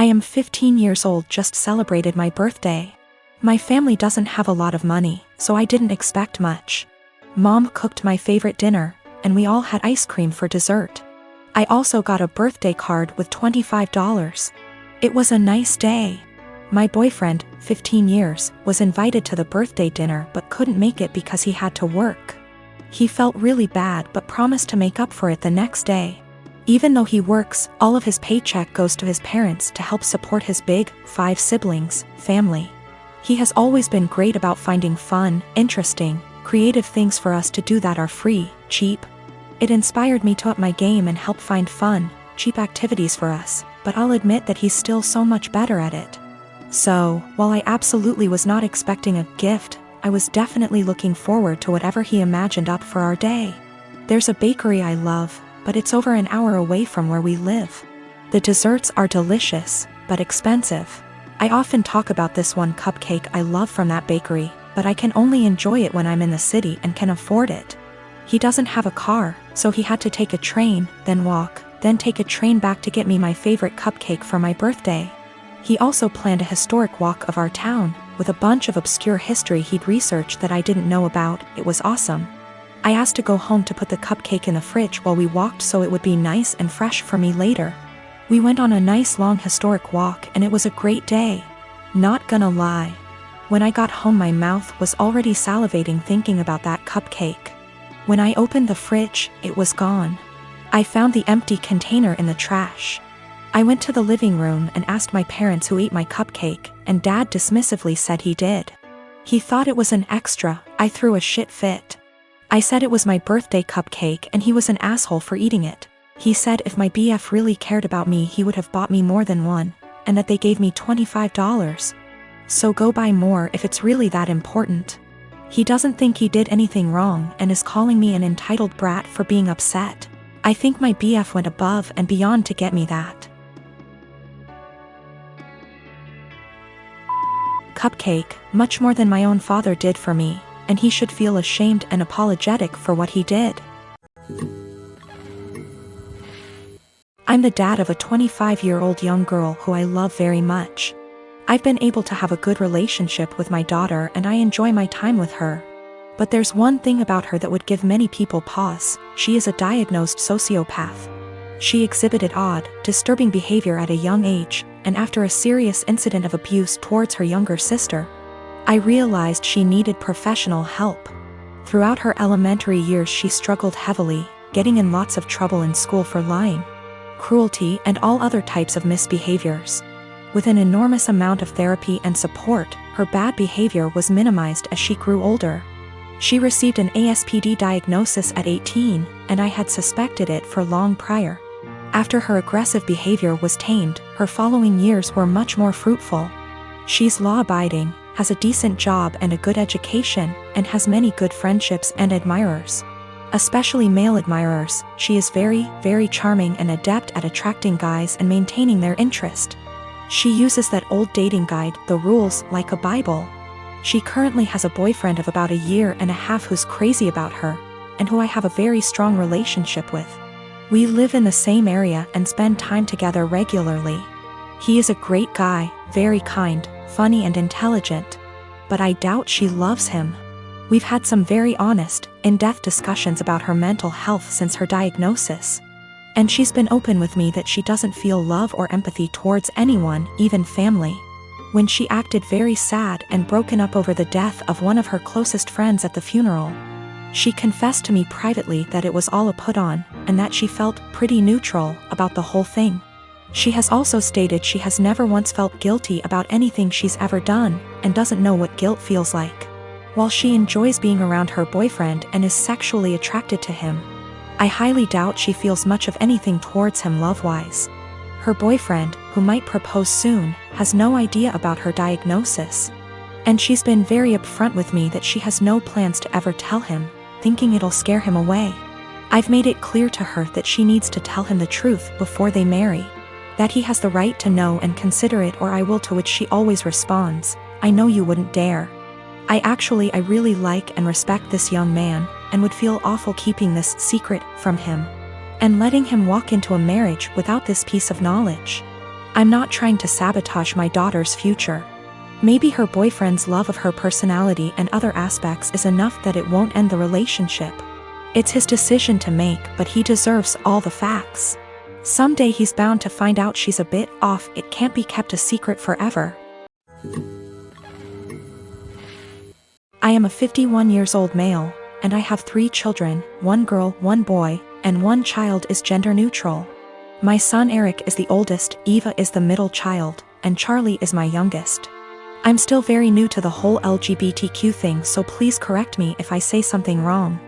I am 15 years old, just celebrated my birthday. My family doesn't have a lot of money, so I didn't expect much. Mom cooked my favorite dinner, and we all had ice cream for dessert. I also got a birthday card with $25. It was a nice day. My boyfriend, 15 years, was invited to the birthday dinner but couldn't make it because he had to work. He felt really bad but promised to make up for it the next day. Even though he works, all of his paycheck goes to his parents to help support his big, 5 siblings, family. He has always been great about finding fun, interesting, creative things for us to do that are free, cheap. It inspired me to up my game and help find fun, cheap activities for us, but I'll admit that he's still so much better at it. So, while I absolutely was not expecting a gift, I was definitely looking forward to whatever he imagined up for our day. There's a bakery I love, but it's over an hour away from where we live. The desserts are delicious, but expensive. I often talk about this one cupcake I love from that bakery, but I can only enjoy it when I'm in the city and can afford it. He doesn't have a car, so he had to take a train, then walk, then take a train back to get me my favorite cupcake for my birthday. He also planned a historic walk of our town, with a bunch of obscure history he'd researched that I didn't know about. It was awesome. I asked to go home to put the cupcake in the fridge while we walked so it would be nice and fresh for me later. We went on a nice long historic walk and it was a great day. Not gonna lie. When I got home my mouth was already salivating thinking about that cupcake. When I opened the fridge, it was gone. I found the empty container in the trash. I went to the living room and asked my parents who ate my cupcake, and Dad dismissively said he did. He thought it was an extra. I threw a shit fit. I said it was my birthday cupcake and he was an asshole for eating it. He said if my BF really cared about me he would have bought me more than one, and that they gave me $25. So go buy more if it's really that important. He doesn't think he did anything wrong and is calling me an entitled brat for being upset. I think my BF went above and beyond to get me that cupcake, much more than my own father did for me, and he should feel ashamed and apologetic for what he did. I'm the dad of a 25-year-old young girl who I love very much. I've been able to have a good relationship with my daughter and I enjoy my time with her. But there's one thing about her that would give many people pause. She is a diagnosed sociopath. She exhibited odd, disturbing behavior at a young age, and after a serious incident of abuse towards her younger sister, I realized she needed professional help. Throughout her elementary years she struggled heavily, getting in lots of trouble in school for lying, cruelty and all other types of misbehaviors. With an enormous amount of therapy and support, her bad behavior was minimized as she grew older. She received an ASPD diagnosis at 18, and I had suspected it for long prior. After her aggressive behavior was tamed, her following years were much more fruitful. She's law-abiding, has a decent job and a good education, and has many good friendships and admirers. Especially male admirers. She is very, very charming and adept at attracting guys and maintaining their interest. She uses that old dating guide, The Rules, like a Bible. She currently has a boyfriend of about a year and a half who's crazy about her, and who I have a very strong relationship with. We live in the same area and spend time together regularly. He is a great guy, very kind, funny and intelligent. But I doubt she loves him. We've had some very honest, in-depth discussions about her mental health since her diagnosis. And she's been open with me that she doesn't feel love or empathy towards anyone, even family. When she acted very sad and broken up over the death of one of her closest friends at the funeral, she confessed to me privately that it was all a put-on, and that she felt pretty neutral about the whole thing. She has also stated she has never once felt guilty about anything she's ever done, and doesn't know what guilt feels like. While she enjoys being around her boyfriend and is sexually attracted to him, I highly doubt she feels much of anything towards him love-wise. Her boyfriend, who might propose soon, has no idea about her diagnosis. And she's been very upfront with me that she has no plans to ever tell him, thinking it'll scare him away. I've made it clear to her that she needs to tell him the truth before they marry. That he has the right to know and consider it, or I will, to which she always responds, I know you wouldn't dare. I really like and respect this young man, and would feel awful keeping this secret from him, and letting him walk into a marriage without this piece of knowledge. I'm not trying to sabotage my daughter's future. Maybe her boyfriend's love of her personality and other aspects is enough that it won't end the relationship. It's his decision to make, but he deserves all the facts. Someday he's bound to find out she's a bit off. It can't be kept a secret forever. I am a 51 years old male, and I have 3 children, 1 girl, 1 boy, and 1 child is gender neutral. My son Eric is the oldest, Eva is the middle child, and Charlie is my youngest. I'm still very new to the whole LGBTQ thing, so please correct me if I say something wrong.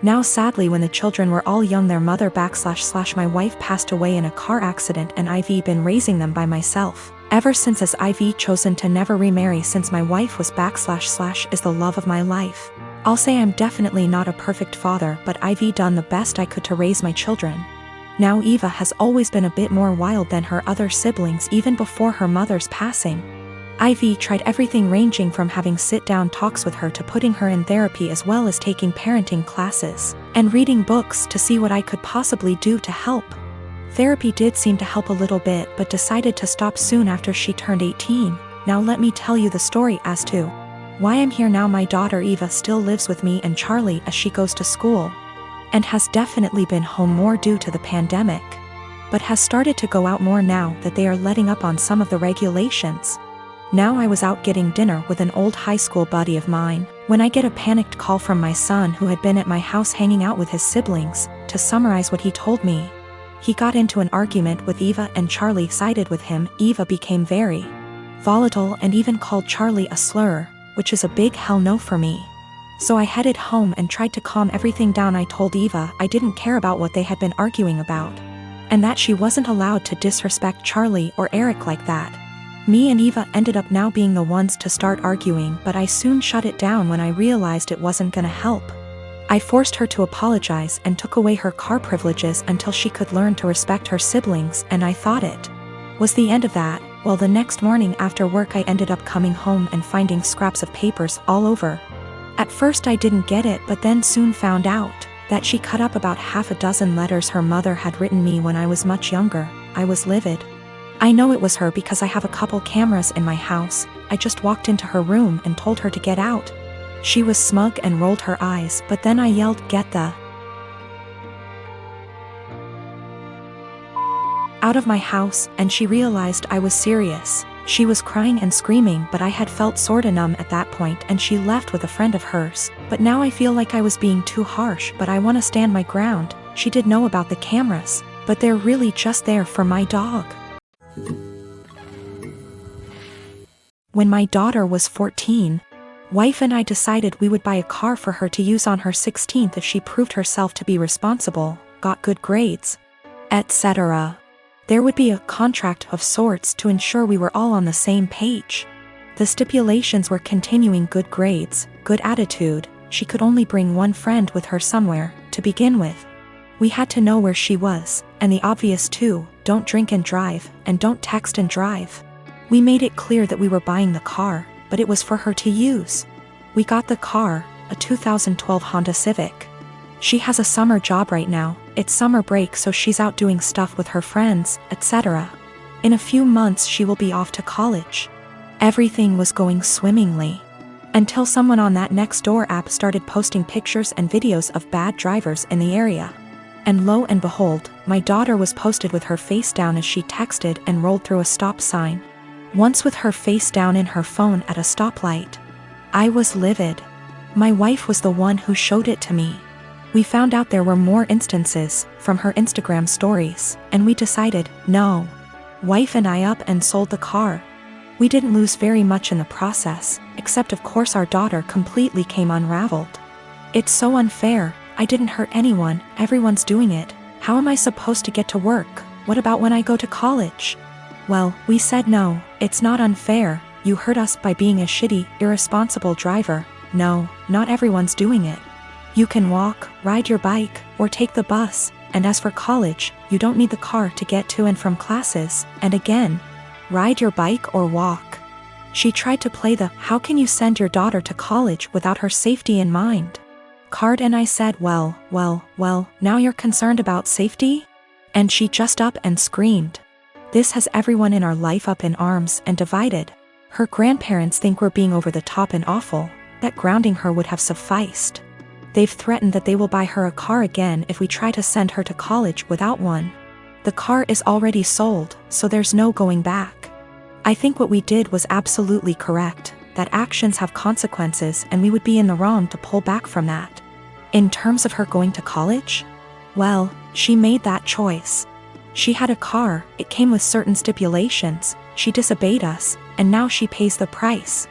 Now sadly, when the children were all young, their mother / my wife passed away in a car accident, and I've been raising them by myself ever since, as I've chosen to never remarry since my wife was / is the love of my life. I'll say I'm definitely not a perfect father, but I've done the best I could to raise my children. Now Eva has always been a bit more wild than her other siblings, even before her mother's passing. I've tried everything, ranging from having sit-down talks with her to putting her in therapy, as well as taking parenting classes and reading books to see what I could possibly do to help. Therapy did seem to help a little bit, but decided to stop soon after she turned 18. Now let me tell you the story as to why I'm here now. My daughter Eva still lives with me and Charlie as she goes to school, and has definitely been home more due to the pandemic, but has started to go out more now that they are letting up on some of the regulations. Now I was out getting dinner with an old high school buddy of mine when I get a panicked call from my son, who had been at my house hanging out with his siblings. To summarize what he told me, he got into an argument with Eva and Charlie sided with him. Eva became very volatile and even called Charlie a slur, which is a big hell no for me. So I headed home and tried to calm everything down. I told Eva I didn't care about what they had been arguing about, and that she wasn't allowed to disrespect Charlie or Eric like that. Me and Eva ended up now being the ones to start arguing, but I soon shut it down when I realized it wasn't gonna help. I forced her to apologize and took away her car privileges until she could learn to respect her siblings, and I thought it was the end of that. Well, the next morning after work I ended up coming home and finding scraps of papers all over. At first I didn't get it, but then soon found out that she cut up about half a dozen letters her mother had written me when I was much younger. I was livid. I know it was her because I have a couple cameras in my house. I just walked into her room and told her to get out. She was smug and rolled her eyes, but then I yelled, "Get the out of my house," and she realized I was serious. She was crying and screaming, but I had felt sorta numb at that point, and she left with a friend of hers. But now I feel like I was being too harsh, but I want to stand my ground. She did know about the cameras, but they're really just there for my dog. When my daughter was 14, wife and I decided we would buy a car for her to use on her 16th if she proved herself to be responsible, got good grades, etc. There would be a contract of sorts to ensure we were all on the same page. The stipulations were continuing good grades, good attitude, she could only bring one friend with her somewhere, to begin with. We had to know where she was, and the obvious too, don't drink and drive, and don't text and drive. We made it clear that we were buying the car, but it was for her to use. We got the car, a 2012 Honda Civic. She has a summer job right now, it's summer break, so she's out doing stuff with her friends, etc. In a few months she will be off to college. Everything was going swimmingly, until someone on that Nextdoor app started posting pictures and videos of bad drivers in the area. And lo and behold, my daughter was posted with her face down as she texted and rolled through a stop sign. Once with her face down in her phone at a stoplight. I was livid. My wife was the one who showed it to me. We found out there were more instances from her Instagram stories, and we decided, no. Wife and I up and sold the car. We didn't lose very much in the process, except of course our daughter completely came unraveled. It's so unfair. I didn't hurt anyone, everyone's doing it. How am I supposed to get to work? What about when I go to college? Well, we said no, it's not unfair. You hurt us by being a shitty, irresponsible driver. No, not everyone's doing it. You can walk, ride your bike, or take the bus, and as for college, you don't need the car to get to and from classes, and again, ride your bike or walk. She tried to play the "how can you send your daughter to college without her safety in mind" card, and I said, well, now you're concerned about safety? And she just up and screamed. This has everyone in our life up in arms and divided. Her grandparents think we're being over the top and awful, that grounding her would have sufficed. They've threatened that they will buy her a car again if we try to send her to college without one. The car is already sold, so there's no going back. I think what we did was absolutely correct, that actions have consequences and we would be in the wrong to pull back from that. In terms of her going to college? Well, she made that choice. She had a car, it came with certain stipulations, she disobeyed us, and now she pays the price.